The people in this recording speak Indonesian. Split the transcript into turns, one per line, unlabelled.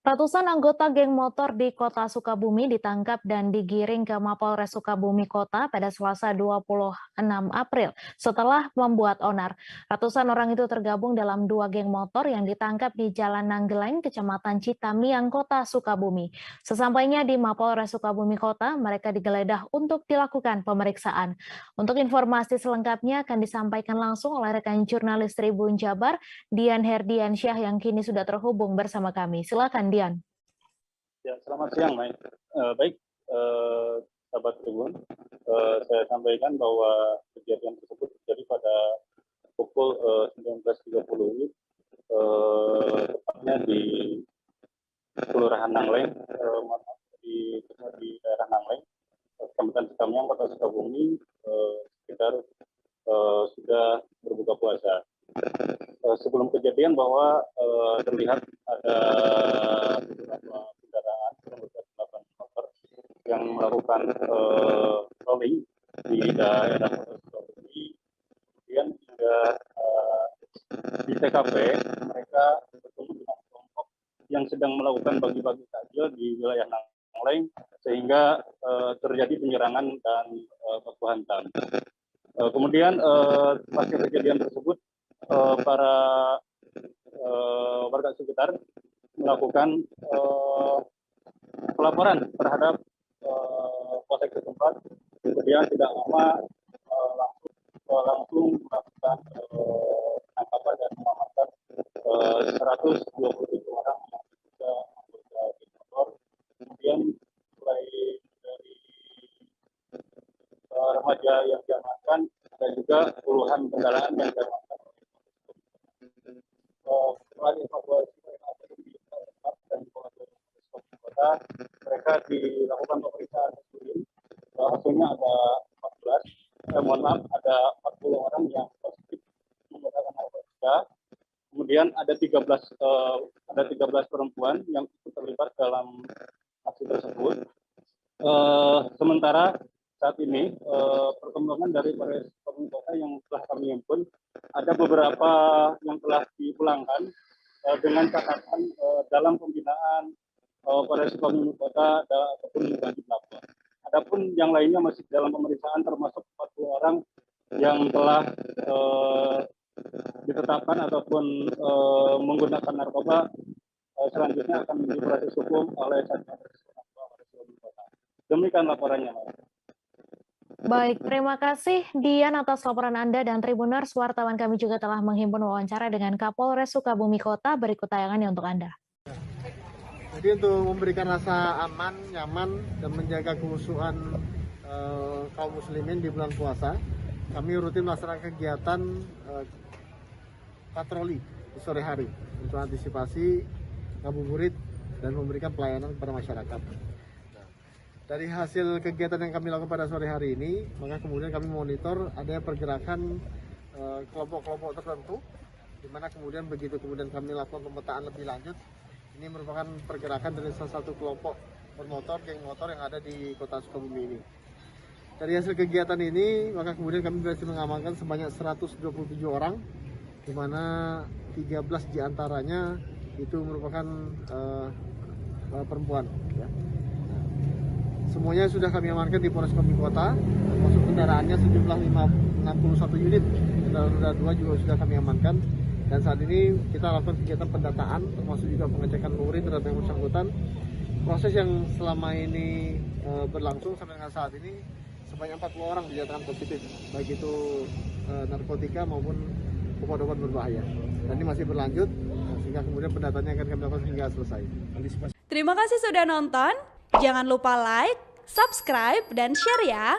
Ratusan anggota geng motor di Kota Sukabumi ditangkap dan digiring ke Mapolres Sukabumi Kota pada Selasa 26 April setelah membuat onar. Ratusan orang itu tergabung dalam dua geng motor yang ditangkap di Jalan Nanggeleng, Kecamatan Citamiang, Kota Sukabumi. Sesampainya di Mapolres Sukabumi Kota, mereka digeledah untuk dilakukan pemeriksaan. Untuk informasi selengkapnya akan disampaikan langsung oleh rekan jurnalis Tribun Jabar, Dian Herdiansyah yang kini sudah terhubung bersama kami. Silakan Dian.
Ya, selamat siang, Mai. Baik, sahabat Tribun, saya sampaikan bahwa kejadian tersebut terjadi pada pukul 19.30 tepatnya di Kelurahan Nangleng, di daerah Nangleng, Kecamatan Citamiang, Kota Sukabumi, sekitar sudah berbuka puasa. Sebelum kejadian bahwa terlihat ada beberapa kendaraan bermotor yang melakukan rolling di daerah Kota Sukabumi. Kemudian juga di TKP mereka bertemu dengan kelompok yang sedang melakukan bagi-bagi takjil di wilayah Nangleng sehingga terjadi penyerangan dan baku hantam. Kemudian pasca kejadian tersebut para warga sekitar melakukan pelaporan terhadap polsek setempat. Kemudian tidak lama langsung melakukan penangkapan dan mengamankan 127 orang yang juga anggota geng motor. Kemudian mulai dari remaja yang diamankan dan juga puluhan kendaraan yang diamankan. Setelah dievakuasi dan kota, mereka dilakukan pemeriksaan screening. Hasilnya ada 40 orang yang positif menggunakan narkotika. Kemudian ada 13 perempuan yang terlibat dalam aksi tersebut. Sementara saat ini perkembangan dari Polres Sukabumi Kota yang telah kami himpun, ada beberapa yang telah dipulangkan dengan catatan dalam pembinaan Polres Sukabumi Kota ataupun wajib lapor. Adapun yang lainnya masih dalam pemeriksaan, termasuk 40 orang yang telah ditetapkan ataupun menggunakan narkoba, selanjutnya akan diproses hukum oleh Satgas Polres Sukabumi Kota. Demikian laporannya, Mas.
Baik, terima kasih Dian atas laporan Anda dan Tribuners. Wartawan kami juga telah menghimpun wawancara dengan Kapolres Sukabumi Kota. Berikut tayangannya untuk Anda.
Jadi untuk memberikan rasa aman, nyaman, dan menjaga kehusuan kaum muslimin di bulan puasa, kami rutin melaksanakan kegiatan patroli di sore hari untuk antisipasi ngabuburit dan memberikan pelayanan kepada masyarakat. Dari hasil kegiatan yang kami lakukan pada sore hari ini, maka kemudian kami monitor adanya pergerakan kelompok-kelompok tertentu, di mana kemudian begitu kemudian kami lakukan pemetaan lebih lanjut. Ini merupakan pergerakan dari salah satu kelompok bermotor, geng motor yang ada di Kota Sukabumi ini. Dari hasil kegiatan ini, maka kemudian kami berhasil mengamankan sebanyak 127 orang, di mana 13 diantaranya itu merupakan perempuan. Ya. Semuanya sudah kami amankan di Polres Sukabumi Kota, termasuk kendaraannya sejumlah 61 unit, kendaraan roda 2 juga sudah kami amankan. Dan saat ini kita lakukan kegiatan pendataan, termasuk juga pengecekan luring terhadap yang bersangkutan. Proses yang selama ini berlangsung sampai dengan saat ini, sebanyak 40 orang dinyatakan positif, baik itu narkotika maupun obat-obat berbahaya. Dan ini masih berlanjut, sehingga kemudian pendataannya akan kami lakukan hingga selesai.
Terima kasih sudah nonton. Jangan lupa like, subscribe, dan share ya.